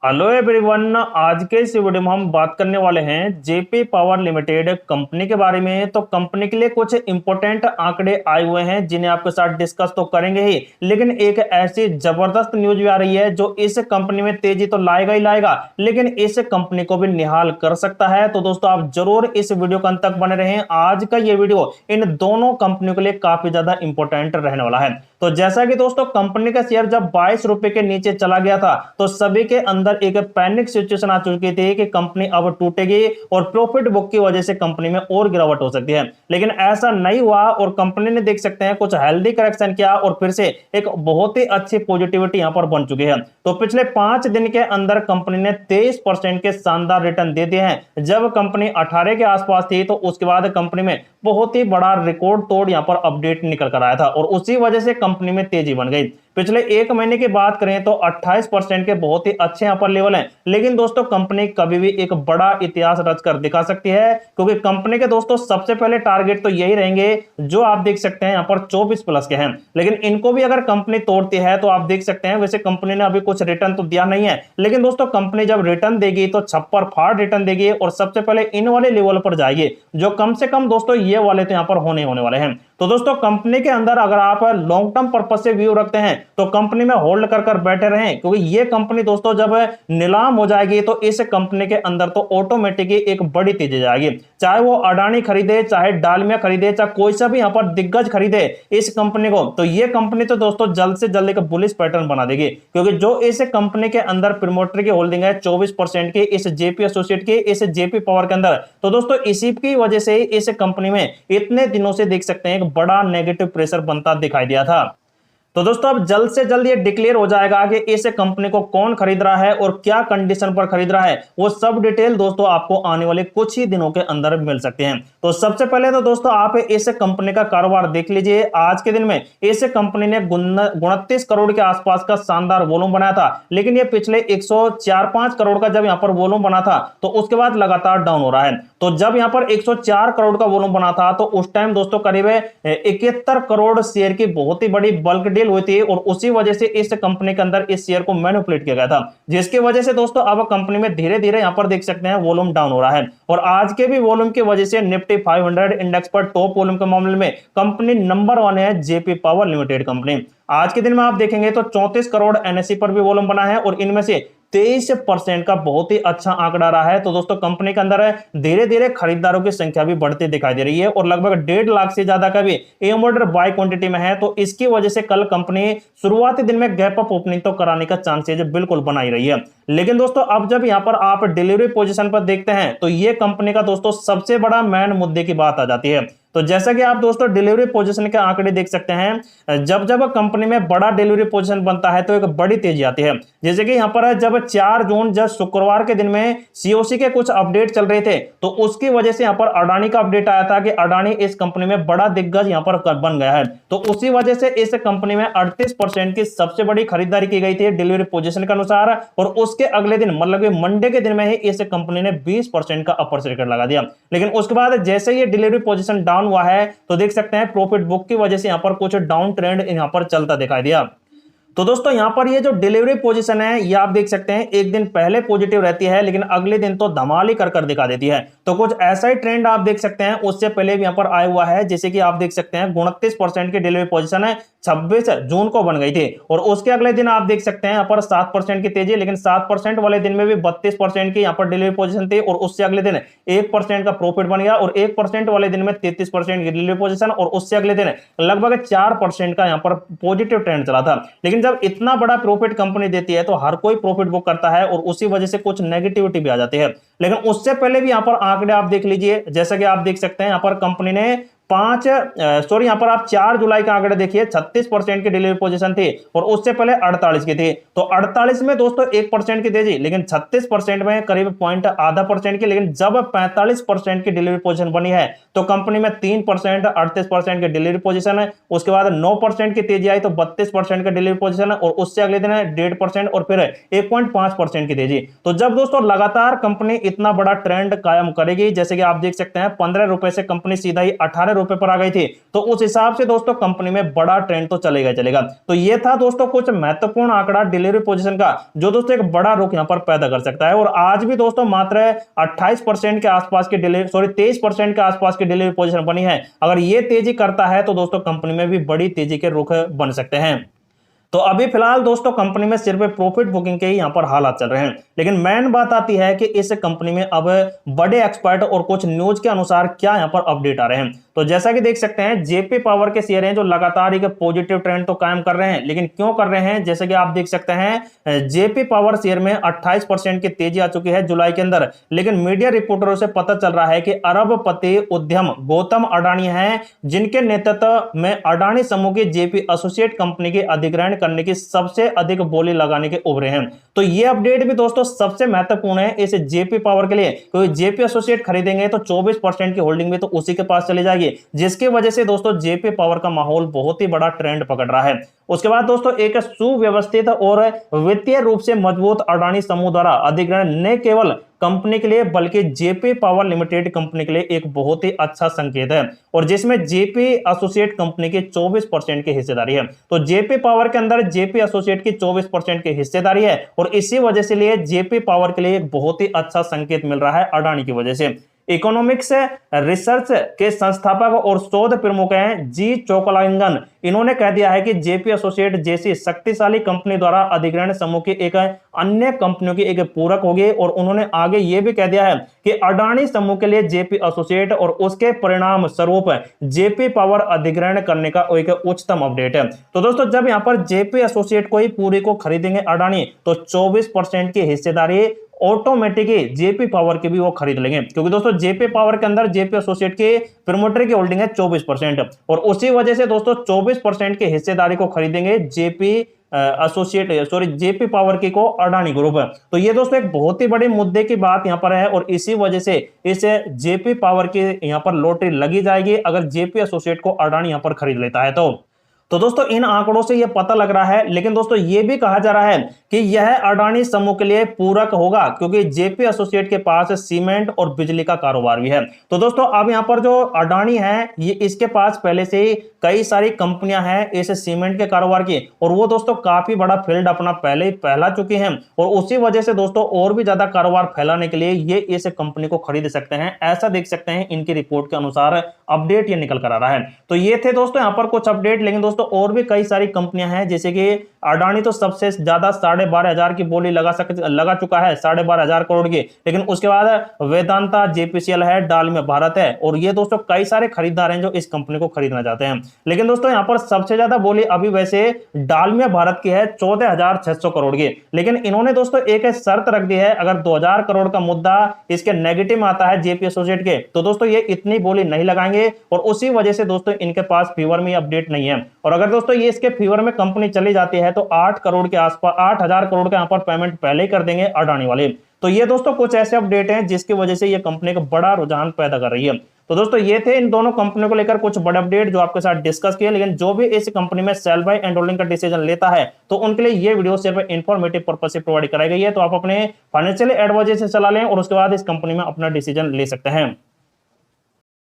Hello everyone. आज के इस वीडियो में हम बात करने वाले हैं जेपी पावर लिमिटेड कंपनी के बारे में। तो कंपनी के लिए कुछ इंपॉर्टेंट आंकड़े आए हुए हैं जिन्हें आपके साथ डिस्कस तो करेंगे ही, लेकिन एक ऐसी जबरदस्त न्यूज भी आ रही है जो इस कंपनी में तेजी तो लाएगा ही लाएगा, लेकिन इस कंपनी को भी निहाल कर सकता है। तो दोस्तों आप जरूर इस वीडियो के अंत तक बने रहें। आज का ये वीडियो इन दोनों कंपनियों के लिए काफी ज्यादा इंपॉर्टेंट रहने वाला है। तो जैसा कि दोस्तों कंपनी का शेयर जब 22 रुपए के नीचे चला गया था तो सभी के अंदर एक पैनिक सिचुएशन आ चुकी थी कि कंपनी अब टूटेगी और प्रॉफिट बुक की वजह से कंपनी में और गिरावट हो सकती है, लेकिन ऐसा नहीं हुआ और कंपनी ने देख सकते हैं कुछ हेल्दी करेक्शन किया और फिर से एक बहुत ही अच्छी पॉजिटिविटी यहां पर बन चुकी है। तो पिछले 5 दिन के अंदर कंपनी ने 23% के शानदार रिटर्न दे दिए हैं। जब कंपनी 18 के आसपास थी तो उसके बाद कंपनी में बहुत ही बड़ा रिकॉर्ड तोड़ यहां पर अपडेट निकल कर आया था और उसी वजह से कंपनी में तेजी बन गई। पिछले एक महीने की बात करें तो 28% के बहुत ही अच्छे यहां पर लेवल हैं, लेकिन दोस्तों कंपनी कभी भी एक बड़ा इतिहास रच कर दिखा सकती है, क्योंकि कंपनी के दोस्तों सबसे पहले टारगेट तो यही रहेंगे जो आप देख सकते हैं यहां पर 24 प्लस के हैं। लेकिन इनको भी अगर कंपनी तोड़ती है तो आप देख सकते हैं, वैसे कंपनी ने अभी कुछ रिटर्न तो दिया नहीं है, लेकिन दोस्तों कंपनी जब रिटर्न देगी तो छप्पर फाड़ रिटर्न देगी और सबसे पहले इन वाले लेवल पर जाएगी जो कम से कम दोस्तों ये वाले तो यहां पर होने वाले हैं। तो दोस्तों कंपनी के अंदर अगर आप लॉन्ग टर्म पर्पस से व्यू रखते हैं तो कंपनी में होल्ड कर बैठे रहें, क्योंकि ये कंपनी दोस्तों जब नीलाम हो जाएगी तो इस कंपनी के अंदर तो ऑटोमेटिकली एक बड़ी तेजी जाएगी। चाहे वो अडानी खरीदे, चाहे डालमिया खरीदे, चाहे कोई सा भी यहां पर दिग्गज खरीदे इस कंपनी को, तो ये कंपनी तो दोस्तों जल्द से जल्द एक बुलिश पैटर्न बना देगी, क्योंकि जो इस कंपनी के अंदर प्रमोटर की होल्डिंग है 24% की इस जेपी एसोसिएट की इस जेपी पावर के अंदर, तो दोस्तों इसी की वजह से इस कंपनी में इतने दिनों से देख सकते हैं बड़ा नेगेटिव प्रेशर बनता दिखाई दिया था। तो दोस्तों अब जल्द से जल्द ये डिक्लेयर हो जाएगा कि इस कंपनी को कौन खरीद रहा है और क्या कंडीशन पर खरीद रहा है। वो सब डिटेल दोस्तों आपको आने वाले कुछ ही दिनों के अंदर मिल सकते हैं। तो सबसे पहले तो दोस्तों आप इस कंपनी का कारोबार देख लीजिए। आज के दिन में इस कंपनी ने 29 करोड़ के आसपास का शानदार वॉल्यूम बनाया था, लेकिन ये पिछले 104-5 करोड़ का जब यहां पर वॉल्यूम बना था तो उसके बाद लगातार डाउन हो रहा है। तो जब यहां पर 104 करोड़ का वॉल्यूम बना था तो उस टाइम दोस्तों करीब 71 करोड़ शेयर की बहुत ही बड़ी बल्क डील हुई थी और उसी वजह से इस कंपनी के अंदर इस शेयर को मैनिपुलेट किया गया था, जिसकी वजह से दोस्तों अब कंपनी में धीरे धीरे यहां पर देख सकते हैं वॉल्यूम डाउन हो रहा है। और आज के भी वॉल्यूम की वजह से निफ्टी 500 इंडेक्स पर टॉप वॉल्यूम के मामले में कंपनी नंबर 1 है जेपी पावर लिमिटेड कंपनी। आज के दिन में आप देखेंगे तो 34 करोड़ एनएसई पर भी वॉल्यूम बना है और इनमें से 23% का बहुत ही अच्छा आंकड़ा रहा है। तो दोस्तों कंपनी के अंदर धीरे धीरे खरीदारों की संख्या भी बढ़ती दिखाई दे रही है और लगभग 1.5 लाख से ज्यादा का भी एम ऑर्डर बाय क्वांटिटी में है। तो इसकी वजह से कल कंपनी शुरुआती दिन में गैप अप ओपनिंग तो कराने का चांसेज बिल्कुल बना ही रही है। लेकिन दोस्तों अब जब यहां पर आप डिलीवरी पोजीशन पर देखते हैं तो ये कंपनी का दोस्तों सबसे बड़ा मेन मुद्दे की बात आ जाती है। तो जैसा कि आप दोस्तों डिलीवरी पोजीशन के आंकड़े देख सकते हैं, जब जब कंपनी में बड़ा डिलीवरी पोजीशन बनता है तो एक बड़ी तेजी आती है। जैसे कि यहां पर जब 4 जून जब शुक्रवार के दिन में सीओसी के कुछ अपडेट चल रहे थे तो उसकी वजह से यहां पर अडानी का अपडेट आया था कि अडानी इस कंपनी में बड़ा दिग्गज यहां पर बन गया है। तो उसी वजह से इस कंपनी में 38% की सबसे बड़ी खरीदारी की गई थी डिलीवरी पोजीशन के अनुसार और उसके अगले दिन मतलब कि मंडे के दिन में ही इस कंपनी ने 20% का अपर सर्किट लगा दिया। लेकिन उसके बाद जैसे ये डिलीवरी पोजीशन डाउन हुआ है तो देख सकते हैं प्रॉफिट बुक की वजह से यहां पर कुछ डाउन ट्रेंड यहां पर चलता दिखाई दिया। तो दोस्तों यहां पर ये जो डिलीवरी पोजीशन है ये आप देख सकते हैं एक दिन पहले पॉजिटिव रहती है लेकिन अगले दिन तो धमाल ही कर दिखा देती है। तो कुछ ऐसा ही ट्रेंड आप देख सकते हैं उससे पहले भी यहां पर आया हुआ है, जैसे कि आप देख सकते हैं 29% की डिलीवरी पोजीशन है 26 जून को बन गई थी और उसके अगले दिन आप देख सकते हैं यहां पर 7% की तेजी, लेकिन 7% वाले दिन में भी 32% की यहां पर डिलीवरी पोजीशन थी और उससे अगले दिन 1% का प्रॉफिट बन गया और 1% वाले दिन में 33% की डिलीवरी पोजीशन और उससे अगले दिन लगभग 4% का यहां पर पॉजिटिव ट्रेंड चला था। लेकिन जब इतना बड़ा प्रॉफिट कंपनी देती है तो हर कोई प्रॉफिट बुक करता है और उसी वजह से कुछ नेगेटिविटी भी आ जाती है। लेकिन उससे पहले भी यहां पर आंकड़े आप देख लीजिए, जैसा कि आप देख सकते हैं यहां पर कंपनी ने यहां पर आप 4 जुलाई का आंकड़े देखिए 36% की डिलीवरी पोजीशन थी और उससे पहले 48 की थी। तो 48 में दोस्तों 1% की तेजी, लेकिन 36% में करीब पॉइंट आधा परसेंट की। लेकिन जब 45% की डिलीवरी पोजीशन बनी है तो कंपनी में 3% 38% की डिलीवरी पोजीशन है, उसके बाद 9% की तेजी आई तो 32% की डिलीवरी पोजीशन है और उससे अगले दिन 1.5% और फिर 1.5% की तेजी। तो जब दोस्तों लगातार कंपनी इतना बड़ा ट्रेंड कायम करेगी, जैसे कि आप देख सकते हैं 15 रुपए से कंपनी सीधा ही 18 रुपए पर आ गई थी। तो उस हिसाब से दोस्तों कंपनी में बड़ा ट्रेंड तो चलेगा चलेगा। तो ये था दोस्तों कुछ महत्वपूर्ण आंकड़ा डिलीवरी पोजीशन का, जो दोस्तों एक बड़ा रुख यहां पर पैदा कर सकता है। और आज भी दोस्तों मात्र 28% के आसपास की डिलीवरी 23% के आसपास की डिलीवरी पोजीशन बनी है। अगर ये तेजी करता है तो दोस्तों कंपनी में भी बड़ी तेजी के रुख बन सकते हैं। तो अभी फिलहाल दोस्तों कंपनी में सिर्फ प्रॉफिट बुकिंग के ही यहां पर हालात चल रहे हैं, लेकिन मेन बात आती है कि इस कंपनी में अब बड़े एक्सपर्ट और कुछ न्यूज के अनुसार क्या यहां पर अपडेट आ रहे हैं। तो जैसा कि देख सकते हैं जेपी पावर के शेयर हैं जो लगातार एक पॉजिटिव ट्रेंड तो कायम कर रहे हैं, लेकिन क्यों कर रहे हैं, जैसे कि आप देख सकते हैं जेपी पावर शेयर में 28% की तेजी आ चुकी है जुलाई के अंदर। लेकिन मीडिया रिपोर्टरों से पता चल रहा है कि अरबपति उद्यम गौतम अडानी हैं, जिनके नेतृत्व में अडानी समूह की जेपी एसोसिएट कंपनी के अधिग्रहण करने की सबसे अधिक बोली लगाने के उभरे हैं। तो ये अपडेट भी दोस्तों सबसे महत्वपूर्ण है इस जेपी पावर के लिए, क्योंकि जेपी एसोसिएट खरीदेंगे तो 24% की होल्डिंग भी तो उसी के पास चली जाएगी, जिसकी वजह से दोस्तों जेपी पावर का माहौल बहुत ही बड़ा ट्रेंड पकड़ रहा है। उसके बाद दोस्तों एक सुव्यवस्थित और वित्तीय रूप से मजबूत अडानी समूह द्वारा अधिग्रहण न केवल कंपनी के लिए बल्कि जेपी पावर लिमिटेड कंपनी के लिए एक बहुत ही अच्छा संकेत है, और जिसमें जेपी एसोसिएट कंपनी की 24% की हिस्सेदारी है। तो जेपी पावर के अंदर जेपी एसोसिएट की 24% की हिस्सेदारी है, और इसी वजह से लिए जेपी पावर के लिए एक बहुत ही अच्छा संकेत मिल रहा है अडानी की वजह से। इकोनॉमिक्स रिसर्च के संस्थापक और शोध प्रमुख हैं जी चोकलांगन, इन्होंने कह दिया है कि जेपी एसोसिएट जैसी शक्तिशाली कंपनी द्वारा अधिग्रहण समूह की एक अन्य कंपनियों की एक पूरक होगी। और उन्होंने आगे यह भी कह दिया है कि अडानी समूह के लिए जेपी एसोसिएट और उसके परिणाम स्वरूप जेपी पावर अधिग्रहण करने का एक उच्चतम अपडेट है। तो दोस्तों जब यहां पर जेपी एसोसिएट को ही पूरी को खरीदेंगे अडानी, तो 24% की हिस्सेदारी ऑटोमेटिकली जेपी पावर के भी वो खरीद लेंगे, क्योंकि दोस्तों जेपी पावर के अंदर जेपी एसोसिएट के प्रमोटर की होल्डिंग है 24%, और उसी वजह से दोस्तों 24% की हिस्सेदारी को खरीदेंगे जेपी जेपी पावर की को अडानी ग्रुप। तो ये दोस्तों एक बहुत ही बड़े मुद्दे की बात यहां पर है, और इसी वजह से इस जेपी पावर की यहां पर लॉटरी लगी जाएगी अगर जेपी एसोसिएट को अडानी यहां पर खरीद लेता है तो दोस्तों इन आंकड़ों से यह पता लग रहा है। लेकिन दोस्तों यह भी कहा जा रहा है कि यह अडानी समूह के लिए पूरक होगा, क्योंकि जेपी एसोसिएट के पास सीमेंट और बिजली का कारोबार भी है। तो दोस्तों अब यहां पर जो अडानी है ये इसके पास पहले से ही कई सारी कंपनियां हैं इस सीमेंट के कारोबार की, और वो दोस्तों काफी बड़ा फील्ड अपना पहले ही फैला चुकी हैं, और उसी वजह से दोस्तों और भी ज्यादा कारोबार फैलाने के लिए ये इस कंपनी को खरीद सकते हैं। ऐसा देख सकते हैं इनकी रिपोर्ट के अनुसार अपडेट ये निकल कर आ रहा है। तो ये थे दोस्तों यहां पर कुछ अपडेट, लेकिन दोस्तों और भी कई सारी कंपनियां हैं, जैसे कि अडानी तो सबसे ज्यादा 12,500 की बोली लगा चुका है, 12,500 करोड़ की। लेकिन उसके बाद वेदांता, जेपीसीएल है, डालमिया भारत है, और ये दोस्तों कई सारे खरीदार हैं जो इस कंपनी को खरीदना चाहते हैं। लेकिन दोस्तों यहां पर सबसे ज्यादा बोली अभी वैसे डालमिया भारत की है 14,600 करोड़ की। लेकिन इन्होंने दोस्तों एक शर्त रख दी है, अगर 2,000 करोड़ का मुद्दा इसके नेगेटिव में आता है जेपी एसोसिएट के, तो दोस्तों ये इतनी बोली नहीं लगाएंगे, और उसी वजह से दोस्तों इनके पास फीवर में अपडेट नहीं है। और अगर दोस्तों ये इसके फीवर में कंपनी चली जाती है तो 8 करोड़ के आसपास 8,000 करोड़ का यहां पर पेमेंट पहले ही कर देंगे अडानी वाले। तो ये दोस्तों कुछ ऐसे अपडेट हैं जिसकी वजह से ये कंपनी का बड़ा रुझान पैदा कर रही है। तो दोस्तों ये थे इन दोनों कंपनियों को लेकर कुछ बड़े अपडेट जो आपके साथ डिस्कस किए। लेकिन जो भी इस कंपनी में सेल बाय एंड होल्डिंग का डिसीजन लेता है तो उनके लिए ये वीडियो सिर्फ इंफॉर्मेटिव पर्पस से प्रोवाइड कराई गई है। तो आप अपने फाइनेंशियल एडवाइजर से सलाह लें और उसके बाद इस कंपनी में अपना डिसीजन ले सकते हैं।